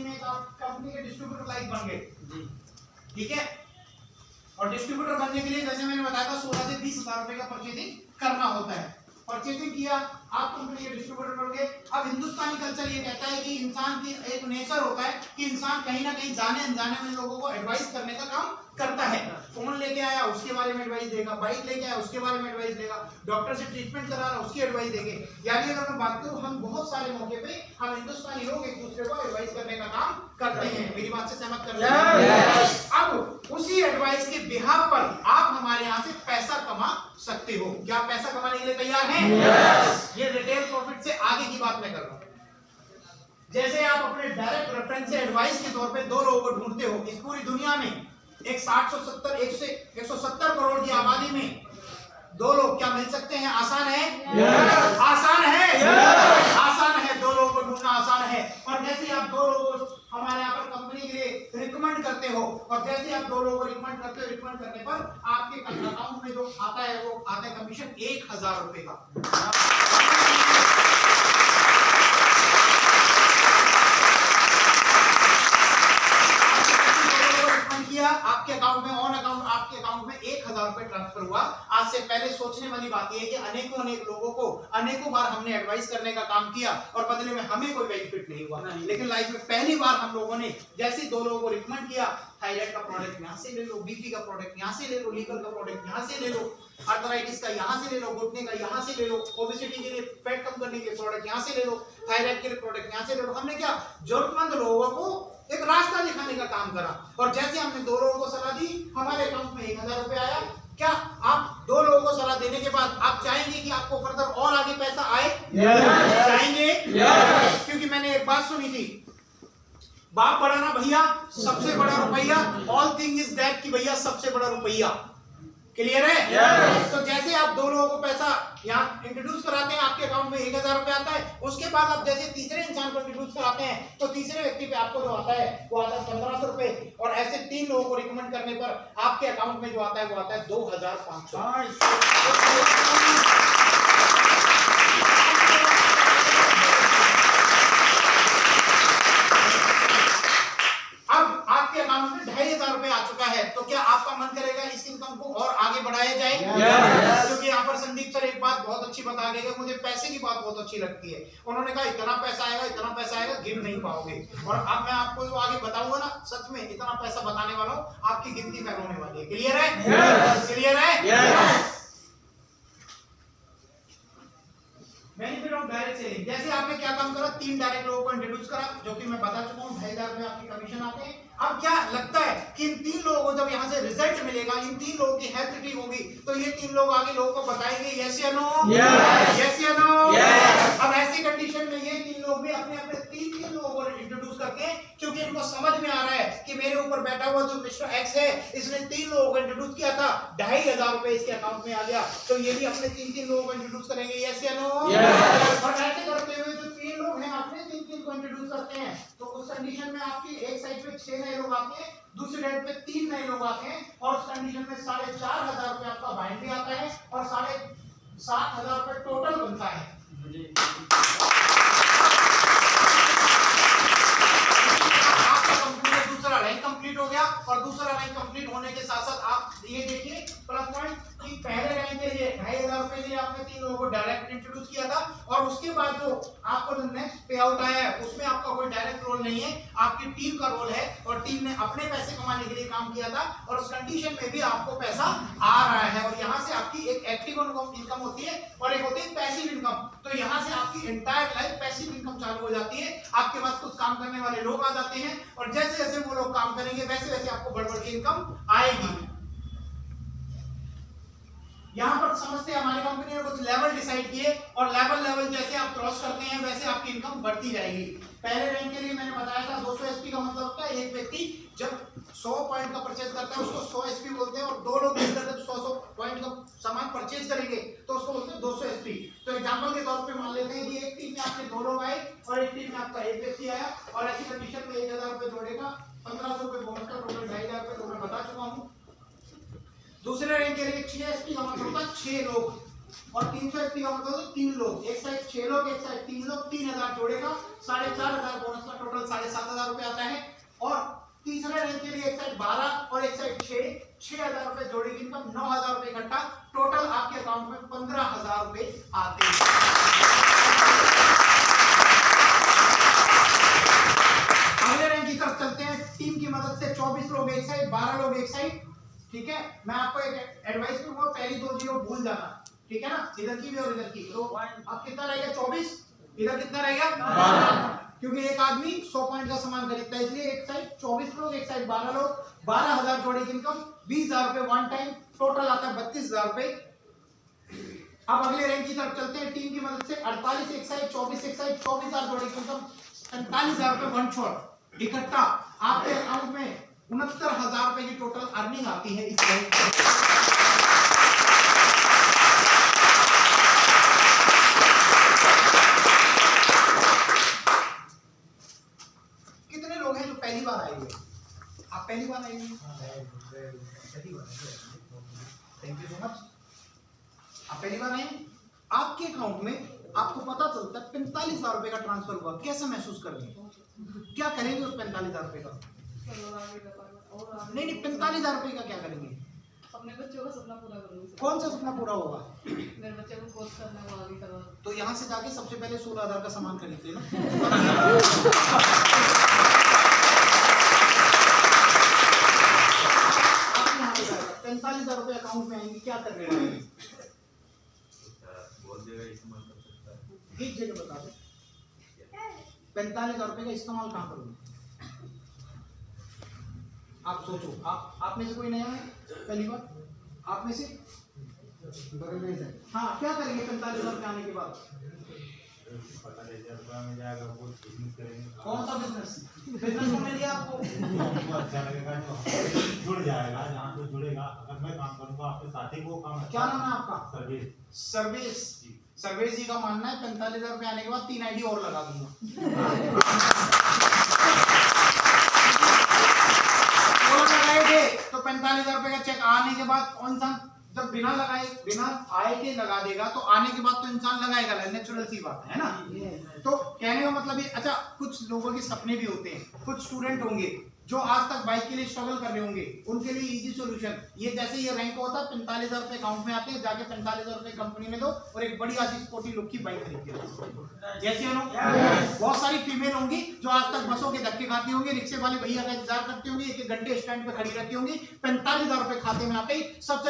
Company में company के distributor like बन गए जी, ठीक है। और डिस्ट्रीब्यूटर बनने के लिए जैसे मैंने बताया था 16 से 20,000 रुपए का परचेजिंग करना होता है। परचेजिंग किया, आप कंपनी के डिस्ट्रीब्यूटर बन गए। अब हिंदुस्तानी कल्चर ये कहता है कि इंसान की एक नेचर होता है कि इंसान कहीं ना कहीं जाने अनजाने में लोगों को एडवाइस करने का काम करता है। फोन लेके आया उसके बारे में एडवाइस देगा, बाइक लेके आया उसके बारे में एडवाइस देगा, डॉक्टर से ट्रीटमेंट करा रहा उसकी एडवाइस देंगे। यानी अगर मैं बात करूं, हम बहुत सारे मौके पे हम हिंदुस्तानी लोग एक दूसरे को एडवाइस करने का काम करते हैं। मेरी बात से सहमत कर रहे हैं? अब उसी एडवाइस के बिहाफ पर आप हमारे यहाँ से पैसा कमा सकते हो। क्या पैसा कमाने के लिए तैयार हैं? ये रिटेल प्रॉफिट से आगे की बात मैं कर रहा हूँ। जैसे आप अपने डायरेक्ट रेफरेंस से एडवाइस के तौर पे 2 लोगों को ढूंढते हो इस पूरी दुनिया में, एक 170 करोड़ की आबादी में 2 लोग क्या मिल सकते हैं? आसान है? आसान है? आसान है, 2 लोगों को ढूंढना आसान है। और जैसे आप 2 लोगों को हमारे यहाँ पर कंपनी के लिए रिकमेंड करते हो, और जैसे आप 2 लोगों को रिकमेंड करते हो, रिकमेंड करने पर आपके अकाउंट में जो आता है वो आता है कमीशन 1000 रुपए का। आपके अकाउंट में ऑन अकाउंट आपके अकाउंट में 1000 रुपए ट्रांसफर हुआ। आज से पहले सोचने वाली बात यह है कि अनेक लोगों को अनेकों बार हमने एडवाइस करने का काम किया और बदले में हमें कोई बेनिफिट नहीं हुआ। लेकिन लाइफ में पहली बार हम लोगों ने जैसे 2 लोगों को रिकमेंड किया, थायराइड का प्रोडक्ट यहाँ से ले लो, बीपी का प्रोडक्ट यहाँ से ले लो, लीवर का प्रोडक्ट यहाँ से ले लो, आर्थराइटिस का यहाँ से ले लो, घुटने का यहाँ से ले लो, ओबेसिटी के लिए फैट कम करने के लिए प्रोडक्ट यहाँ से ले लो, थायराइड के लिए प्रोडक्ट यहाँ से ले लो। हमने क्या जरूरतमंद लोगों को एक रास्ता दिखाने का काम करा। और जैसे हमने 2 लोगों को सलाह दी, हमारे अकाउंट में 1000 रुपए आया। क्या आप 2 लोगों को सलाह देने के बाद आप चाहेंगे कि आपको फर्दर और आगे पैसा आए? चाहेंगे? क्योंकि मैंने एक बात सुनी थी, बाप बड़ा ना भैया, सबसे बड़ा रुपया। ऑल थिंग इज दैट कि भैया सबसे बड़ा रुपया। क्लियर है? तो जैसे आप 2 लोगों को पैसा यहाँ इंट्रोड्यूस कराते हैं, आपके अकाउंट में 1000 रुपए आता है। उसके बाद आप जैसे तीसरे इंसान को इंट्रोड्यूस कराते हैं तो तीसरे व्यक्ति पे आपको जो आता है वो आता है 1500 रुपए। और ऐसे 3 लोगों को रिकमेंड करने पर आपके अकाउंट में जो आता है वो आता है 2500। अब आपके अकाउंट में 2500 रुपए आ चुका है, तो क्या आपका मन करेगा इस इनकम को और आगे बढ़ाया जाए? क्योंकि यहाँ पर संदीप सर एक बात बहुत अच्छी बता गए, मुझे पैसे की बात बहुत अच्छी लगती है। उन्होंने कहा इतना पैसा आएगा, इतना पैसा आएगा, गिन नहीं पाओगे। और अब मैं आपको जो आगे बताऊंगा ना, सच में इतना पैसा बताने वाला हूँ, आपकी गिनती फेल होने वाली है। क्लियर है? क्लियर है? Benefit of direct selling. जैसे आपने क्या काम करा, 3 डायरेक्ट लोगों को इंट्रोड्यूस करा, जो कि मैं बता चुका हूँ 2500 रुपए आपके कमीशन आते हैं। अब क्या लगता है कि इन 3 लोगों को जब यहाँ से रिजल्ट मिलेगा, इन 3 लोगों की हेल्थ ठीक होगी, तो ये 3 लोग आगे लोगों को बताएंगे यस या नो? यस या नो? अब ऐसी कंडीशन में ये 3 लोग भी अपने अपने 3 लोगों को इंट्रोड्यूस करते हैं, क्योंकि इनको समझ में आ रहा है कि मेरे ऊपर बैठा हुआ जो मिस्टर एक्स है, इसने 3 लोगों को इंट्रोड्यूस किया था, 2500 रुपए इसके अकाउंट में आ गया, तो ये भी अपने 3 लोगों को इंट्रोड्यूस करेंगे यस या नो? और ऐसे करते हुए जो 3 लोग हैं अपने 3 को इंट्रोड्यूस करते हैं, तो उस कंडीशन में आपकी एक साइड पे 6 नए लोग आते हैं, दूसरी साइड पे 3 नए लोग आते हैं, और उस कंडीशन में 4500 रुपए आपका बाइंड भी आता है और 7500 रुपए टोटल बनता है। आपका कंपनी में दूसरा लाइन कंप्लीट हो गया, और दूसरा लाइन कंप्लीट होने के साथ साथ आप ये देखिए प्लस पॉइंट कि पहले लाइन के लिए 2500 रुपए के लिए आपने 3 लोगों को डायरेक्ट इंट्रोड्यूस किया था, और उसके बाद जो आपको जो नेक्स्ट पे आउट आया है उसमें आपका कोई डायरेक्ट रोल नहीं है, आपकी टीम का रोल है, और टीम ने अपने पैसे कमाने के लिए काम किया था, और उस कंडीशन में भी आपको पैसा आ रहा है। और यहाँ से आपकी एक एक्टिव इनकम होती है और एक होती है पैसिव इनकम। तो यहाँ से आपकी एंटायर लाइफ पैसिव इनकम चालू हो जाती है, आपके पास कुछ काम करने वाले लोग आ जाते हैं, और जैसे जैसे वो लोग काम करेंगे वैसे वैसे आपको बढ़ बढ़ के इनकम आएगी। यहाँ पर समझते हैं हमारी कंपनी ने कुछ लेवल डिसाइड किए, और लेवल जैसे आप क्रॉस करते हैं वैसे आपकी इनकम बढ़ती जाएगी। पहले रैंक के लिए मैंने बताया था 200 एसपी का मतलब होता है एक व्यक्ति जब 100 पॉइंट का परचेज करता है उसको 100 एसपी बोलते हैं, और 2 लोग मिलकर जब 100 पॉइंट का सामान परचेज करेंगे तो उसको बोलते हैं 200 एसपी। तो एग्जांपल के तौर पे मान लेते हैं कि एक टीम में आपके 2 लोग आए और एक टीम में आपका एक व्यक्ति आया, और ऐसी कंडीशन में 1000 रुपए जोड़ेगा, 1500 रुपए बोनस का, टोटल 2500 रुपए तो मैं बता चुका हूँ। दूसरे रैंक के लिए 6 एसपी का मतलब होता है 6 लोग, और 300 एसपी का मतलब 3 लोग। एक साइड 6 लोग, एक साइड 3 लोग, 3000 जोड़ेगा, 4500 बोनस का, टोटल 7,500 रुपए आता है। और तीसरे रैंक के लिए एक साइड 12 और एक साइड 6,000 रुपए जोड़ी की इनकम 9,000 रुपए इकट्ठा, टोटल आपके अकाउंट में 15,000 रुपए आते हैं। अगले रैंक की तरफ चलते हैं। टीम की मदद से 24 लोग एक साइड, 12 लोग एक साइड, ठीक है। मैं आपको एक एडवाइस करूंगा, पहली 2 जीरो भूल जाना, ठीक है ना, इधर की भी और इधर की। तो अब कितना रहेगा 24, इधर कितना रहेगा 12, क्योंकि एक आदमी 100 पॉइंट का सामान खरीदता है, इसलिए एक साइड 24 लोग एक साइड 12 लोग, 12,000 जोड़ी की इनकम, 20,000 रुपए वन टाइम, टोटल आता है 32,000 रुपए। अब अगले रैंक की तरफ चलते हैं। टीम की मदद से 48 एक साइड, 24 एक साइड, 24,000 जोड़ी की इनकम, 45,000 रुपए वन शॉट इकट्ठा, आपके अकाउंट में 69,000 रुपए की टोटल अर्निंग आती है इस रैंक में। पहली बार आएंगे आप, पहली बार आएंगे, थैंक यू सो मच। आप पहली बार आए, आपके अकाउंट में आपको पता चलता है 45,000 रुपए का ट्रांसफर हुआ, कैसा महसूस करेंगे, क्या करेंगे उस 45,000 रुपए का? नहीं 45,000 रुपए का क्या करेंगे? अपने बच्चों का सपना पूरा करूंगी। कौन सा सपना पूरा होगा? मेरे बच्चे को कोर्स करना है, वो आगे करवा। तो यहाँ से जाके सबसे पहले 16,000 का सामान खरीद लेना। 45,000 रुपए अकाउंट में आएंगे, क्या कर रहे हैं? एक जगह बता दो, 45,000 रुपए का इस्तेमाल कहाँ करोगे? आप सोचो, आप में से कोई नया है पहली बार? आप में से हाँ, क्या करेंगे 45,000 रुपए आने के बाद? कौन सा बिजनेस में लिया आपको? अच्छा लगेगा, जुड़ जाएगा, जहाँ तो जुड़ेगा। अगर मैं काम करूँगा आपके साथ ही वो काम। क्या नाम है आपका? सर्विस। सर्वेश जी का मानना है 45,000 रुपए आने के बाद 3 आईडी और लगा दूंगा। वो लगाए थे तो 45,000 रुपए का चेक आने के बाद कौन सा, जब बिना लगाए, बिना आए के लगा देगा तो आने के बाद तो इंसान लगाएगा, नेचुरल सी बात है ना। तो कहने का मतलब ये, अच्छा कुछ लोगों के सपने भी होते हैं, कुछ स्टूडेंट होंगे जो आज तक बाइक के लिए स्ट्रगल कर रहे होंगे, उनके लिए इजी सॉल्यूशन ये, जैसे ये रैंक होता है 45,000 रुपए अकाउंट में आते हैं, जाके 45,000 रुपए कंपनी में दो और एक बढ़िया सी स्पोर्टी लुक की बाइक खरीद के। जैसे बहुत सारी फीमेल होंगी जो आज तक बसों के धक्के खाती होंगी, रिक्शे वाले भैया का इंतजार करती होंगी, 1-1 घंटे स्टैंड पे खड़ी रहती होंगी, 45,000 रुपए खाते में आते ही सबसे